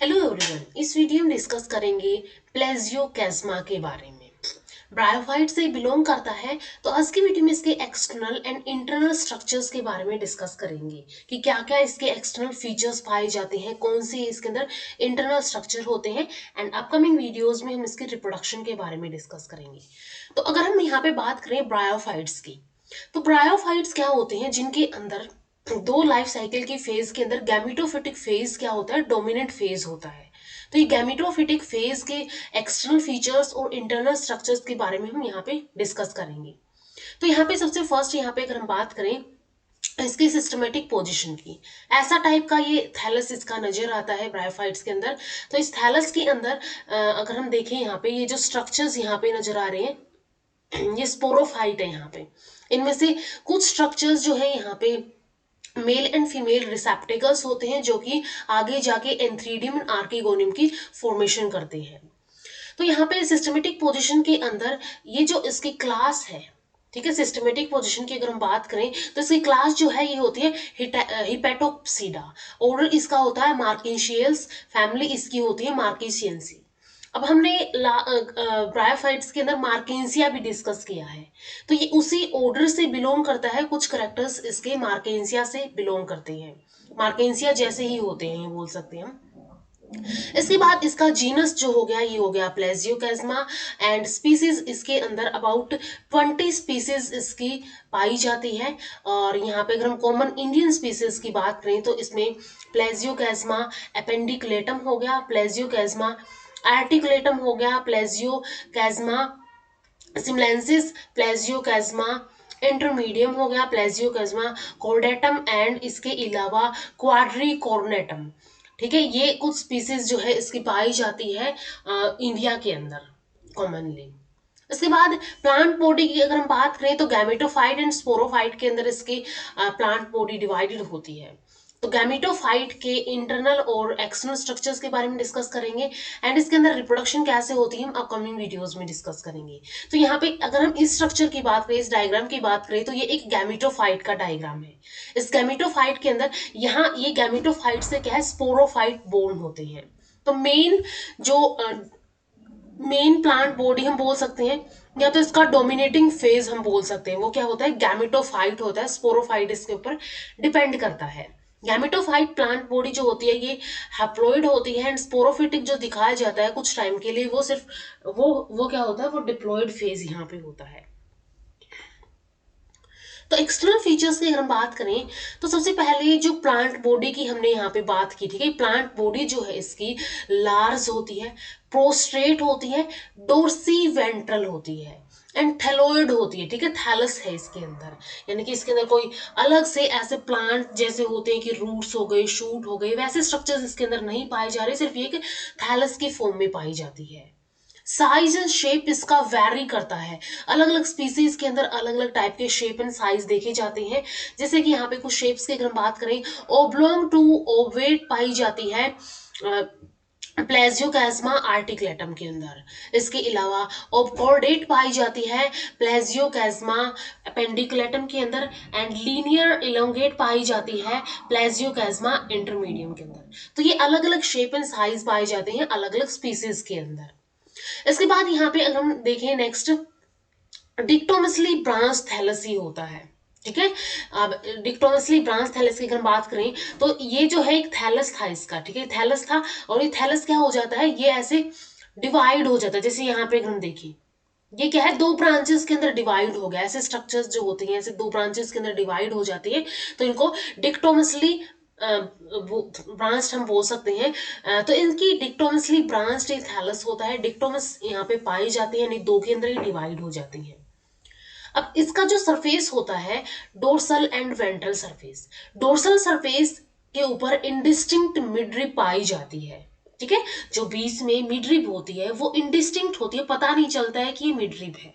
Hello everyone, इस video में discuss करेंगे प्लेजियोकेस्मा के बारे में। ब्रायोफाइट से बिलोंग करता है, तो आज की वीडियो में इसके एक्सटर्नल एंड इंटरनल स्ट्रक्चर्स के बारे में डिस्कस करेंगे कि क्या क्या इसके एक्सटर्नल फीचर्स पाए जाते हैं, कौन से इसके अंदर इंटरनल स्ट्रक्चर होते हैं। एंड अपकमिंग वीडियोज में हम इसके रिप्रोडक्शन के बारे में डिस्कस करेंगे। तो अगर हम यहाँ पे बात करें ब्रायोफाइट्स की, तो ब्रायोफाइट्स क्या होते हैं जिनके अंदर दो लाइफ साइकिल की फेज के अंदर गैमेटोफिटिक फेज क्या होता है, डोमिनेंट फेज होता है। तो ये गैमेटोफिटिक फेज के एक्सटर्नल फीचर्स और इंटरनल स्ट्रक्चर्स के बारे में हम यहाँ पे डिस्कस करेंगे। तो यहाँ पे सबसे फर्स्ट यहाँ पे अगर हम बात करें इसकी सिस्टमेटिक पोजीशन की, ऐसा टाइप का ये थैलस इसका नजर आता है ब्रायोफाइट्स के अंदर। तो इस थैलस के अंदर अगर हम देखें यहाँ पे ये जो स्ट्रक्चर्स यहाँ पे नजर आ रहे हैं, ये स्पोरोफाइट है। यहाँ पे इनमें से कुछ स्ट्रक्चर्स जो है यहाँ पे मेल एंड फीमेल रिसेप्टेकल्स होते हैं, जो कि आगे जाके एंथ्रीडियम एंड आर्किगोनियम की फॉर्मेशन करते हैं। तो यहाँ पे सिस्टमेटिक पोजीशन के अंदर ये जो इसकी क्लास है, ठीक है, सिस्टमेटिक पोजीशन की अगर हम बात करें तो इसकी क्लास जो है ये होती है हिपेटोप्सीडा। ऑर्डर इसका होता है मार्किशियल्स, फैमिली इसकी होती है मार्किशियंसी। अब हमने ब्रायोफाइट्स के अंदर मार्केंसिया भी डिस्कस किया है, तो ये उसी ऑर्डर से बिलोंग करता है। कुछ करेक्टर्स इसके मार्केंसिया से बिलोंग करते हैं, मार्केंसिया जैसे ही होते हैं, ये बोल सकते हैं हम। इसके बाद इसका जीनस जो हो गया ये हो गया प्लेजियोकेस्मा। एंड स्पीसीज इसके अंदर अबाउट 20 स्पीसीज इसकी पाई जाती है। और यहाँ पे अगर हम कॉमन इंडियन स्पीसीज की बात करें तो इसमें प्लेजियोकेस्मा एपेंडिकुलेटम हो गया, प्लेजियोकेस्मा आर्टिकुलेटम हो गया, प्लेजियोकेस्मा सिमलेंसिस, प्लेजियोकेस्मा इंटरमीडियम हो गया, प्लेजियोकेस्मा कॉर्डेटम एंड इसके अलावा क्वाड्रिकॉर्नेटम। ठीक है, ये कुछ स्पीसीज जो है इसकी पाई जाती है इंडिया के अंदर कॉमनली। इसके बाद प्लांट बॉडी की अगर हम बात करें तो गैमेटोफाइट एंड स्पोरोफाइट के अंदर इसकी प्लांट बॉडी डिवाइडेड होती है। तो गैमेटोफाइट के इंटरनल और एक्सटर्नल स्ट्रक्चर्स के बारे में डिस्कस करेंगे। एंड इसके अंदर रिप्रोडक्शन कैसे होती है हम अपकमिंग वीडियोस में डिस्कस करेंगे। तो यहाँ पे अगर हम इस स्ट्रक्चर की बात करें, इस डायग्राम की बात करें, तो ये एक गैमेटोफाइट का डायग्राम है। इस गैमेटोफाइट के अंदर यहाँ ये गैमेटोफाइट से क्या है, स्पोरोफाइट बोर्न होते हैं। तो मेन प्लांट बॉडी हम बोल सकते हैं, या तो इसका डोमिनेटिंग फेज हम बोल सकते हैं, वो क्या होता है, गैमेटोफाइट होता है। स्पोरोफाइट इसके ऊपर डिपेंड करता है। गैमेटोफाइट प्लांट बॉडी जो होती है ये हैप्लॉइड होती है। एंड स्पोरोफिटिक जो दिखाया जाता है कुछ टाइम के लिए, वो सिर्फ वो क्या होता है, वो डिप्लॉइड फेज यहाँ पे होता है। तो एक्सटर्नल फीचर्स की अगर हम बात करें तो सबसे पहले जो प्लांट बॉडी की हमने यहाँ पे बात की, ठीक है, प्लांट बॉडी जो है इसकी लार्ज होती है, प्रोस्ट्रेट होती है, डोर्सी वेंट्रल होती है एंड थैलोइड होती है। ठीक है, थैलस है इसके अंदर, यानी कि इसके अंदर कोई अलग से ऐसे प्लांट जैसे होते हैं कि रूट्स हो गए, शूट हो गए, वैसे स्ट्रक्चर्स इसके अंदर नहीं पाए जा रहे, सिर्फ ये कि थैलस की फॉर्म में पाई जाती है। साइज एंड शेप इसका वैरी करता है, अलग अलग स्पीसीज के अंदर अलग अलग टाइप के शेप एंड साइज देखे जाते हैं। जैसे कि यहाँ पे कुछ शेप्स की अगर हम बात करें, ओब्लोंग टू ओवेट पाई जाती है प्लेजियोकेस्मा आर्टिकुलेटम के अंदर। इसके अलावा ओबकॉर्डेट पाई जाती है प्लेजियोकेस्मा एपेंडिकुलेटम के अंदर। एंड लीनियर इलोंगेट पाई जाती है प्लेजियोकेस्मा इंटरमीडियम के अंदर। तो ये अलग अलग शेप एंड साइज पाए जाते हैं अलग अलग स्पीसीज के अंदर। इसके बाद यहाँ पे अगर हम देखें नेक्स्ट, डिक्टोमसली ब्रांच थैलेसी होता है। ठीक है, अब डिक्टोमसली ब्रांच थैलस की अगर हम बात करें तो ये जो है एक थैलस था इसका, ठीक है, थैलस था। और ये थैलस क्या हो जाता है, ये ऐसे डिवाइड हो जाता है। जैसे यहाँ पे अगर हम देखें, ये क्या है, दो ब्रांचेस के अंदर डिवाइड हो गया। ऐसे स्ट्रक्चर्स जो होते हैं ऐसे दो ब्रांचेस के अंदर डिवाइड हो जाती है, तो इनको डिक्टोमसली ब्रांच हम बोल सकते हैं। तो इनकी डिक्टोमसली ब्रांच थैलस होता है, डिक्टोमस यहाँ पे पाई जाती है, यानी दो के अंदर ही डिवाइड हो जाती है। अब इसका जो सरफेस होता है, dorsal and ventral surface, dorsal surface के ऊपर इंडिस्टिंक्ट मिडरिब पाई जाती है। ठीक है, जो बीच में मिडरिब होती है वो इंडिस्टिंक्ट होती है, पता नहीं चलता है कि ये मिडरिब है।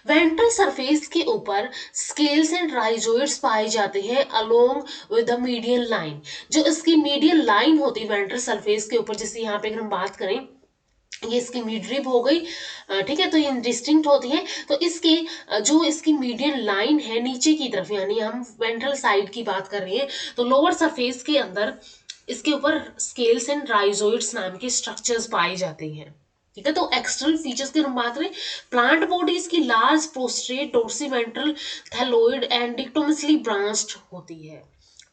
वेंट्रल सरफेस के ऊपर स्केल्स एंड राइजोइड्स पाए जाते हैं along with the median line. जो इसकी मीडियन लाइन होती है वेंट्रल सरफेस के ऊपर, जैसे यहाँ पे अगर हम बात करें, ये इसकी मिडरिब हो गई, ठीक है, तो ये डिस्टिंक्ट होती है। तो इसकी जो इसकी मीडियन लाइन है नीचे की तरफ, यानी हम वेंट्रल साइड की बात कर रहे हैं, तो लोअर सरफेस के अंदर इसके ऊपर स्केल्स एंड राइजोइड्स नाम के स्ट्रक्चर्स पाए जाते हैं। ठीक है, तो एक्सटर्नल फीचर्स की हम बात करें, प्लांट बॉडीज की large prostrate dorsiventral thalloid and dichotomously branched होती है।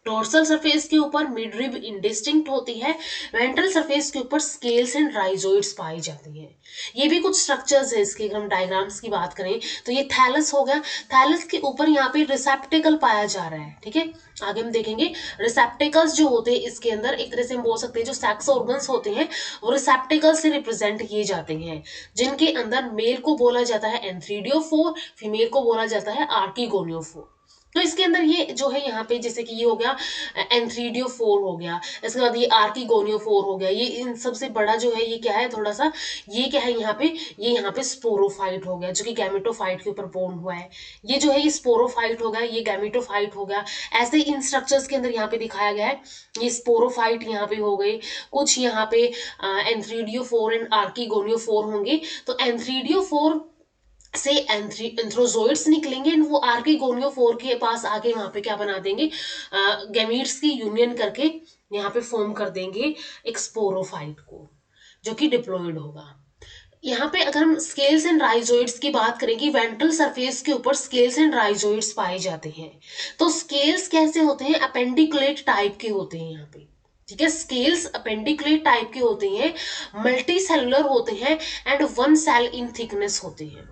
डोर्सल सरफेस के ऊपर मिड रिब इंडिस्टिंक्ट होती है। वेंट्रल सरफेस के ऊपर स्केल्स एंड राइजोइड्स पाई जाती हैं। ये भी कुछ स्ट्रक्चर्स है इसके, अगर हम डायग्राम्स की बात करें तो ये थैलस हो गया। थैलस के ऊपर यहाँ पे रिसेप्टिकल पाया जा रहा है। ठीक है, आगे हम देखेंगे रिसेप्टिकल्स जो होते हैं इसके अंदर, एक तरह से हम बोल सकते हैं जो सेक्स ऑर्गन्स होते हैं वो रिसेप्टिकल से रिप्रेजेंट किए जाते हैं, जिनके अंदर मेल को बोला जाता है एंथ्रीडियोफोर, फीमेल को बोला जाता है आर्किगोनियोफोर। तो इसके अंदर ये जो है यहाँ पे जैसे कि ये हो गया एंथ्रीडियोफोर हो गया, इसके बाद ये आर्किगोनियोफोर हो गया, ये इन सबसे बड़ा जो है ये क्या है थोड़ा सा, ये क्या है यहाँ पे, ये यहाँ पे स्पोरोफाइट हो गया जो कि गैमेटोफाइट के ऊपर बोर्न हुआ है। ये जो है ये स्पोरोफाइट हो गया, ये गैमेटोफाइट हो गया। ऐसे इन स्ट्रक्चर्स के अंदर यहाँ पे दिखाया गया है, ये स्पोरोफाइट यहाँ पे हो गए, कुछ यहाँ पे एंथ्रीडियोफोर एंड आर्किगोनियोफोर होंगे। तो एंथ्रीडियोफोर से एंथ्रोजोइड्स निकलेंगे एंड वो आर्किगोनियोफोर के पास आके वहां पे क्या बना देंगे, गैमीट्स की यूनियन करके यहाँ पे फॉर्म कर देंगे एक स्पोरोफाइट को, जो कि डिप्लॉयड होगा। यहाँ पे अगर हम स्केल्स एंड राइजोइड्स की बात करें कि वेंट्रल सरफेस के ऊपर स्केल्स एंड राइजोइड्स पाए जाते हैं। तो स्केल्स कैसे होते हैं, अपेंडिकुलेट टाइप के होते हैं यहाँ पे। ठीक है, स्केल्स अपेंडिकुलेट टाइप के होते हैं, मल्टी सेलुलर होते हैं and one cell in thickness होते हैं।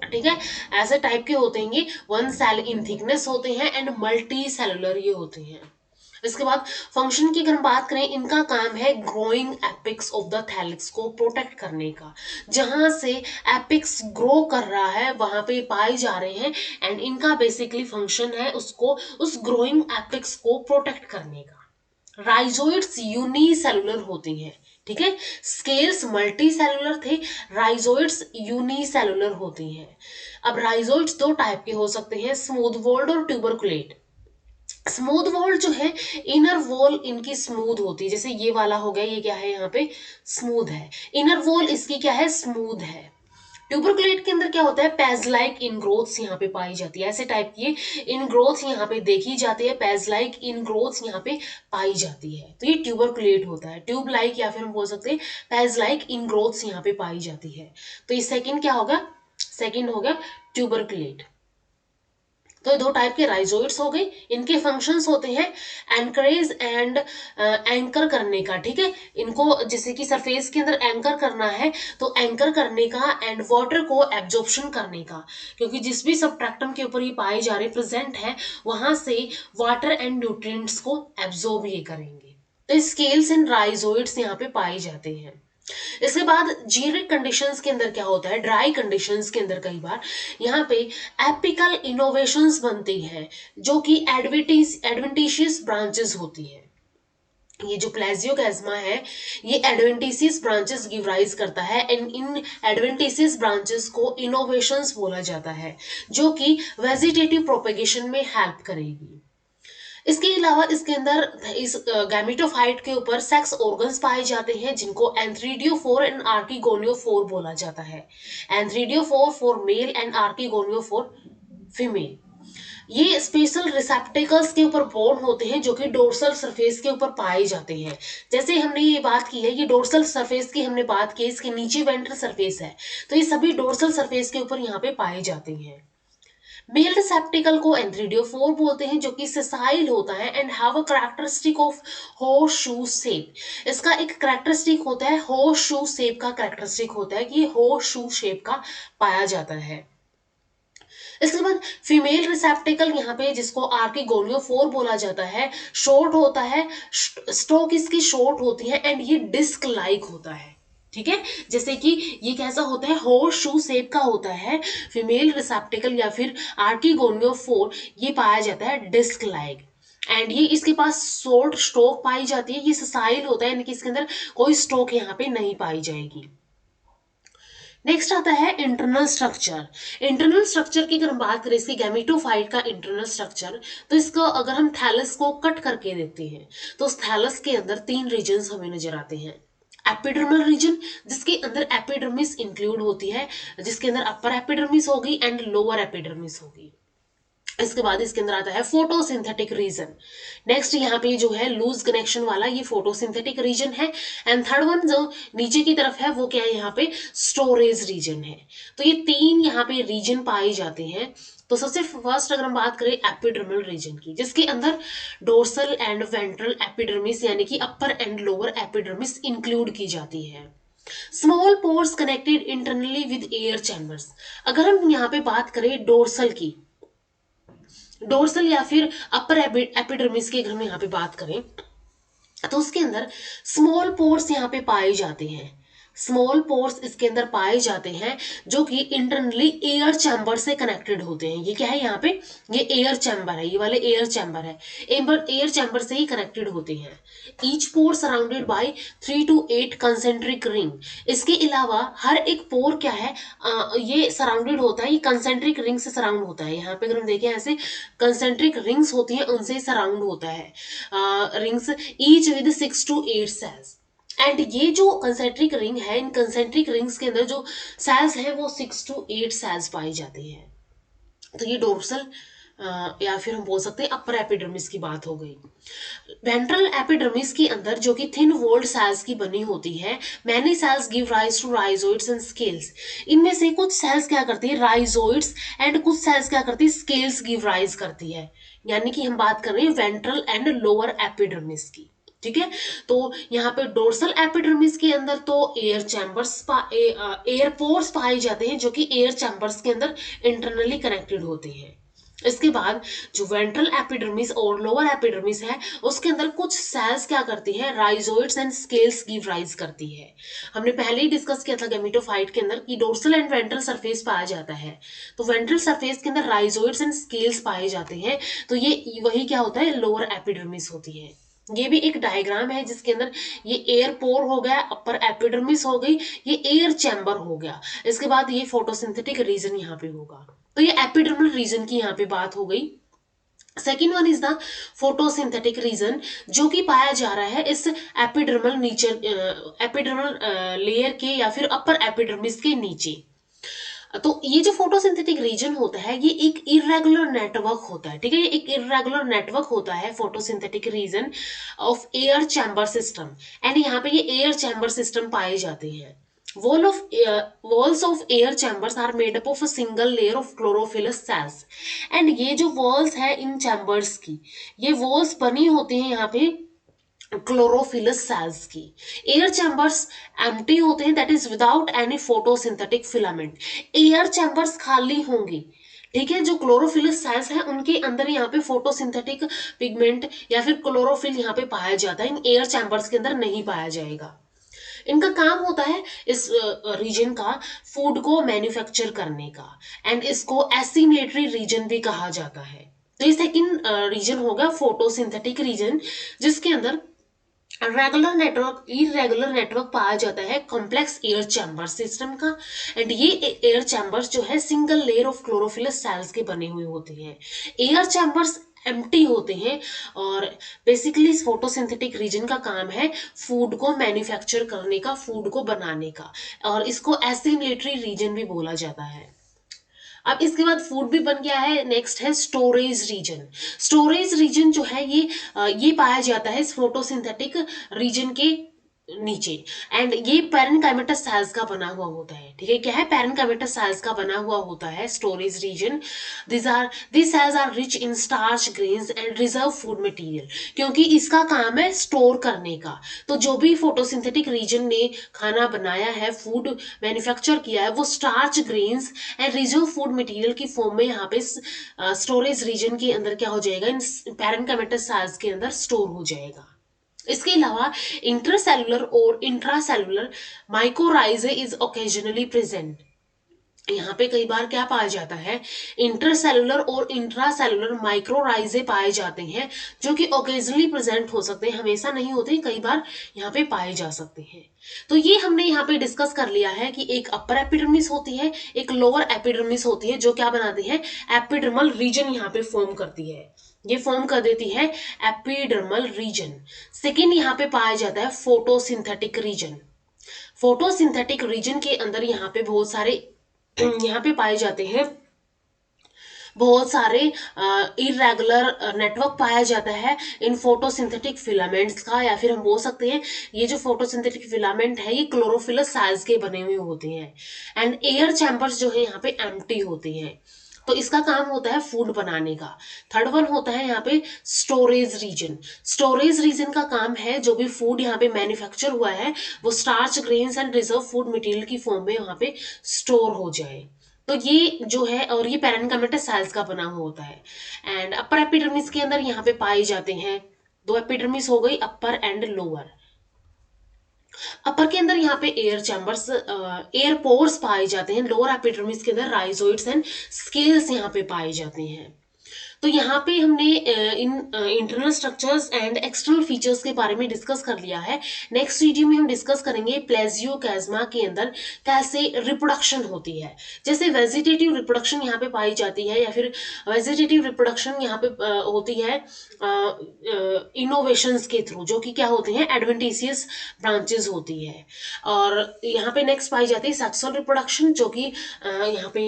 ठीक है, ऐसे टाइप के होते हैं, वन सेल इन थिकनेस होते हैं एंड मल्टी सेलुलर ये होते हैं। इसके बाद फंक्शन की अगर हम बात करें, इनका काम है ग्रोइंग एपिक्स ऑफ द थैलिक्स को प्रोटेक्ट करने का। जहां से एपिक्स ग्रो कर रहा है वहां पे पाए जा रहे हैं एंड इनका बेसिकली फंक्शन है उसको, उस ग्रोइंग एपिक्स को प्रोटेक्ट करने का। राइजोइड्स यूनिसेलुलर होती हैं। ठीक है, स्केल्स मल्टी सेलुलर थे, राइजोइड्स यूनिसेलुलर होती हैं। अब राइजोइड्स दो टाइप के हो सकते हैं, स्मूथ वॉल्ड और ट्यूबरकुलेट। स्मूथ वॉल जो है, इनर वॉल इनकी स्मूथ होती है, जैसे ये वाला हो गया, ये क्या है यहाँ पे स्मूथ है, इनर वॉल इसकी क्या है स्मूथ है। ट्यूबरकुलेट के अंदर क्या होता है, पेज लाइक इन ग्रोथ्स यहाँ पे पाई जाती है, ऐसे टाइप की इन ग्रोथ यहाँ पे देखी जाती है, पेज लाइक इन ग्रोथ्स यहाँ पे पाई जाती है, तो ये ट्यूबरकुलेट होता है। ट्यूब लाइक या फिर हम बोल सकते हैं पेज लाइक इन ग्रोथ्स यहाँ पे पाई जाती है। तो ये सेकंड क्या होगा, सेकंड होगा ट्यूबरकुलेट। तो ये दो टाइप के राइजोइड्स हो गए, इनके फंक्शंस होते हैं एंकरेज एंड एंकर करने का। ठीक है, इनको जैसे कि सरफेस के अंदर एंकर करना है तो एंकर करने का एंड वाटर को एब्जॉर्प्शन करने का, क्योंकि जिस भी सबट्रैक्टम के ऊपर ये पाए जा रहे प्रेजेंट है वहां से वाटर एंड न्यूट्रिएंट्स को एब्जॉर्ब ये करेंगे। तो स्केल्स एंड राइजोइड्स यहाँ पे पाए जाते हैं। इसके बाद जीरिक कंडीशंस के अंदर क्या होता है, ड्राई कंडीशंस के अंदर कई बार यहाँ पे एपिकल इनोवेशंस बनती हैं जो कि एडवेंटिशियस ब्रांचेस होती है। ये जो प्लेजियोकैस्मा है ये एडवेंटिशियस ब्रांचेस गिव राइज करता है एंड इन एडवेंटिशियस ब्रांचेस को इनोवेशंस बोला जाता है, जो कि वेजिटेटिव प्रोपेगेशन में हेल्प करेगी। इसके अलावा इसके अंदर इस गैमेटोफाइट के ऊपर सेक्स ऑर्गन्स पाए जाते हैं जिनको एंथ्रीडियोफोर एंड आर्किगोनियोफोर बोला जाता है। एंथ्रीडियोफोर फॉर मेल एंड आर्किगोनियोफोर फीमेल। ये स्पेशल रिसेप्टिकल्स के ऊपर बोर्न होते हैं जो कि डोर्सल सरफेस के ऊपर पाए जाते हैं। जैसे हमने ये बात की है, ये डोर्सल सरफेस की हमने बात की, इसके नीचे वेंट्रल सरफेस है, तो ये सभी डोर्सल सरफेस के ऊपर यहाँ पे पाए जाते हैं। मेल रिसेप्टिकल को एंथ्रीडियोफोर बोलते हैं जो कि सेसाइल होता है and have a characteristic of horse shoe shape. इसका एक कैरेक्टरिस्टिक होता है, हॉर्स शू शेप का कैरेक्टरिस्टिक होता है कि ये हॉर्स शू शेप का पाया जाता है। इसके बाद फीमेल रिसेप्टिकल यहाँ पे जिसको आर्किगोनियोफोर बोला जाता है, शॉर्ट होता है, स्टोक इसकी शॉर्ट होती है एंड ये डिस्क लाइक होता है। ठीक है, जैसे कि ये कैसा होता है, हॉर्स शू शेप का होता है फीमेल रिसेप्टिकल या फिर आर्किगोनियोफोर, ये पाया जाता है डिस्क लाइक एंड ये इसके पास शॉर्ट स्टोक पाई जाती है, ये ससाइल होता है यानी कि इसके अंदर कोई स्टोक यहाँ पे नहीं पाई जाएगी। नेक्स्ट आता है इंटरनल स्ट्रक्चर। इंटरनल स्ट्रक्चर की अगर हम बात करें इसकी गैमेटोफाइट का इंटरनल स्ट्रक्चर, तो इसको अगर हम थैलस को कट करके देखते हैं तो उस थैलस के अंदर तीन रीजन्स हमें नजर आते हैं। एपिडर्मल रीजन जिसके अंदर एपिडर्मिस इंक्लूड होती है, जिसके अंदर अपर एपिडर्मिस होगी एंड लोअर एपिडर्मिस होगी। इसके बाद इसके अंदर आता है फोटोसिंथेटिक रीजन। नेक्स्ट यहाँ पे जो है लूज कनेक्शन वाला ये फोटोसिंथेटिक रीजन है। एंड थर्ड वन जो नीचे की तरफ है वो क्या है, यहाँ पे स्टोरेज रीजन है। तो ये तीन यहाँ पे रीजन पाए जाते हैं। तो सबसे फर्स्ट अगर हम बात करें एपिडर्मल रीजन की, जिसके अंदर डोर्सल एंड वेंट्रल एपिडर्मिस यानी कि अपर एंड लोअर एपिडर्मिस इंक्लूड की जाती है। Small pores connected internally with air chambers. अगर हम यहाँ पे बात करें डोर्सल की, डोर्सल या फिर अपर एपिडर्मिस की अगर हम यहाँ पे बात करें तो उसके अंदर स्मॉल पोर्स यहाँ पे पाए जाते हैं। स्मॉल पोर्स इसके अंदर पाए जाते हैं जो कि इंटरनली एयर चैम्बर से कनेक्टेड होते हैं। ये क्या है यहाँ पे, ये एयर चैम्बर है, ये वाले एयर चैम्बर है, एयर चैम्बर से ही कनेक्टेड होते हैं। Each pore surrounded by 3 to 8 concentric ring. इसके अलावा हर एक पोर क्या है, ये सराउंडेड होता है, ये कंसेंट्रिक रिंग से सराउंड होता है। यहाँ पे अगर हम देखें ऐसे कंसेंट्रिक रिंग्स होती हैं, उनसे सराउंड होता है rings, each with 6 to 8 cells. And ये जो कंसेंट्रिक रिंग है, इन कंसेंट्रिक रिंग्स के अंदर जो सेल्स हैं वो 6 to 8 सेल्स पाई जाती है। तो ये डोर्सल या फिर हम बोल सकते हैं अपर एपिडर्मिस की बात हो गई। वेंट्रल एपिडर्मिस के अंदर जो कि थिन वॉल्ड सेल्स की बनी होती है, many cells give rise to rhizoids and scales. इनमें से कुछ सेल्स क्या करती है, राइजोइड्स, एंड कुछ सेल्स क्या करती है, स्केल्स गिव राइज करती है। यानी कि हम बात कर रहे हैं वेंट्रल एंड लोअर एपिडर्मिस की। ठीक है, तो यहाँ पे डोर्सल एपिडर्मिस के अंदर तो एयर चैम्बर्स एयर पोर्स पाए जाते हैं जो कि एयर चैम्बर्स के अंदर इंटरनली कनेक्टेड होते हैं। इसके बाद जो वेंट्रल एपिडर्मिस और लोअर एपिडर्मिस है, उसके अंदर कुछ सेल्स क्या करती है, rhizoids and scales give rise करती है। हमने पहले ही डिस्कस किया था गैमेटोफाइट के अंदर कि डोर्सल एंड वेंट्रल सरफेस पाया जाता है। तो वेंट्रल सरफेस के अंदर राइजोइड्स एंड स्केल्स पाए जाते हैं। तो ये वही क्या होता है, लोअर एपिडर्मिस होती है। ये भी एक डायग्राम है जिसके अंदर ये एयर पोर हो गया, अपर एपिडर्मिस हो गई, ये एयर चैम्बर हो गया। इसके बाद ये फोटोसिंथेटिक रीजन यहाँ पे होगा। तो ये एपिडर्मल रीजन की यहाँ पे बात हो गई। Second one is the photosynthetic region, जो कि पाया जा रहा है इस एपिडर्मल लेयर के या फिर अपर एपिडर्मिस के नीचे। तो ये जो फोटोसिंथेटिक रीजन होता है ये एक इरेगुलर नेटवर्क होता है। ठीक है, ये एक इरेगुलर नेटवर्क होता है photosynthetic region of air chamber system. And यहाँ पे ये एयर चैम्बर सिस्टम पाए जाते हैं। walls of air chambers are made up of a single layer of chlorophyllous cells। And ये जो वॉल्स है इन चैम्बर्स की, ये वॉल्स बनी होती हैं यहाँ पे क्लोरोफिलस सेल्स की। एयर चैम्बर्स एम्प्टी होते हैं, that is without any photosynthetic filament. Air chambers खाली होंगे, ठीक है, जो क्लोरोफिलस सेल्स हैं उनके अंदर यहाँ पे फोटोसिंथेटिक पिगमेंट या फिर क्लोरोफिल यहाँ पे पाया जाता है, इन एयर चैम्बर्स के अंदर नहीं पाया जाएगा। इनका काम होता है इस रीजन का फूड को मैन्युफैक्चर करने का, एंड इसको एसिमिलेटरी रीजन भी कहा जाता है। तो ये सेकंड रीजन होगा फोटोसिंथेटिक रीजन, जिसके अंदर रेगुलर नेटवर्क इरेगुलर नेटवर्क पाया जाता है कॉम्प्लेक्स एयर चैम्बर सिस्टम का। एंड ये एयर चैम्बर्स जो है single layer of chlorophyllous cells के बने हुए होते हैं। एयर चैम्बर्स एम्प्टी होते हैं और बेसिकली इस फोटोसिंथेटिक रीजन का काम है फूड को मैन्युफैक्चर करने का, फूड को बनाने का, और इसको एसिमिलेटरी रीजन भी बोला जाता है। अब इसके बाद फूड भी बन गया है, नेक्स्ट है स्टोरेज रीजन। स्टोरेज रीजन जो है ये पाया जाता है इस फोटोसिंथेटिक रीजन के नीचे। एंड ये पैरेनकाइमेटस सेल्स का बना हुआ होता है। ठीक है, क्या है, पैरेनकाइमेटस सेल्स का बना हुआ होता है storage region. This cells are rich in starch, grains and reserve food material, क्योंकि इसका काम है स्टोर करने का। तो जो भी फोटोसिंथेटिक रीजन ने खाना बनाया है, फूड मैन्युफैक्चर किया है, वो starch, grains and reserve food material की फॉर्म में यहाँ पे स्टोरेज रीजन के अंदर क्या हो जाएगा, इन पैरेनकाइमेटस सेल्स के अंदर स्टोर हो जाएगा। इसके अलावा इंटरसेलुलर और इंट्रासेलुलर माइकोराइजे इज ओकेजनली प्रेजेंट। यहाँ पे कई बार क्या पाया जाता है, इंटरसेलुलर और इंट्रासेलुलर माइक्रोराइजे पाए जाते हैं, जो कि ओकेजनली प्रेजेंट हो सकते हैं, हमेशा नहीं होते, कई बार यहाँ पे पाए जा सकते हैं। तो ये हमने यहाँ पे डिस्कस कर लिया है कि एक अपर एपिडर्मिस होती है, एक लोअर एपिडर्मिस होती है, जो क्या बनाती है, एपिडर्मल रीजन यहाँ पे फॉर्म करती है, ये फॉर्म कर देती है एपिडर्मल रीजन। सेकेंड यहाँ पे पाया जाता है फोटोसिंथेटिक रीजन। फोटोसिंथेटिक रीजन के अंदर यहाँ पे बहुत सारे यहाँ पे पाए जाते हैं बहुत सारे इरेगुलर नेटवर्क पाया जाता है इन फोटोसिंथेटिक फिलामेंट्स का, या फिर हम बोल सकते हैं ये जो फोटोसिंथेटिक फिलामेंट है ये क्लोरोफिलस सेल्स के बने हुए होते हैं। एंड एयर चैम्बर्स जो है यहाँ पे एम्प्टी होते हैं, तो इसका काम होता है फूड बनाने का। थर्ड वन होता है यहाँ पे स्टोरेज रीजन। स्टोरेज रीजन का काम है जो भी फूड यहाँ पे मैन्युफैक्चर हुआ है वो starch, grains and reserve food material की फॉर्म में यहाँ पे स्टोर हो जाए। तो ये जो है, और ये पैरेन्काइमेटस सेल्स का बना हुआ होता है। एंड अपर एपिडर्मिस के अंदर यहाँ पे पाए जाते हैं, दो एपिडर्मिस हो गई, अपर एंड लोअर। अपर के अंदर यहाँ पे एयर चैम्बर्स, एयर पोर्स पाए जाते हैं। लोअर एपिडर्मिस के अंदर राइजोइड्स एंड स्केल्स यहाँ पे पाए जाते हैं। तो यहाँ पे हमने in internal structures and external features के बारे में डिस्कस कर लिया है। नेक्स्ट वीडियो में हम डिस्कस करेंगे प्लेजियोकैस्मा के अंदर कैसे रिप्रोडक्शन होती है। जैसे वेजिटेटिव रिप्रोडक्शन यहाँ पे पाई जाती है, या फिर वेजिटेटिव रिप्रोडक्शन यहाँ पे होती है इनोवेशंस के थ्रू, जो कि क्या होते हैं, एडवेंटिशियस ब्रांचेस होती है। और यहाँ पे नेक्स्ट पाई जाती है सेक्सुअल रिप्रोडक्शन, जो कि यहाँ पे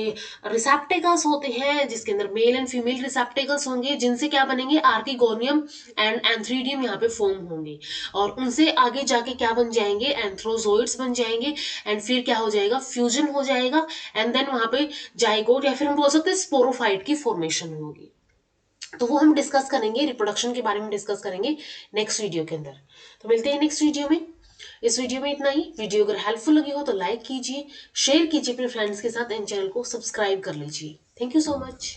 रिसेप्टेकल्स होते हैं जिसके अंदर मेल एंड फीमेल रिसेप्टेकल्स होंगे, जिनसे क्या बनेंगे, आर्किगोनियम एंड एंथ्रीडियम यहाँ पे फॉर्म होंगे, और उनसे आगे जाके क्या बन जाएंगे, एंथ्रोजोइड्स बन जाएंगे। एंड फिर क्या हो जाएगा, फ्यूजन हो जाएगा, एंड देन वहां पे जाइगोट या फिर हम बोल सकते हैं स्पोरोफाइट की फॉर्मेशन होगी। तो वो हम डिस्कस करेंगे, रिप्रोडक्शन के बारे में डिस्कस करेंगे नेक्स्ट वीडियो के अंदर। तो मिलते हैं नेक्स्ट वीडियो में। इस वीडियो में इतना ही। वीडियो अगर हेल्पफुल लगी हो तो लाइक कीजिए, शेयर कीजिए अपने फ्रेंड्स के साथ, एंड चैनल को सब्सक्राइब कर लीजिए। Thank you so much.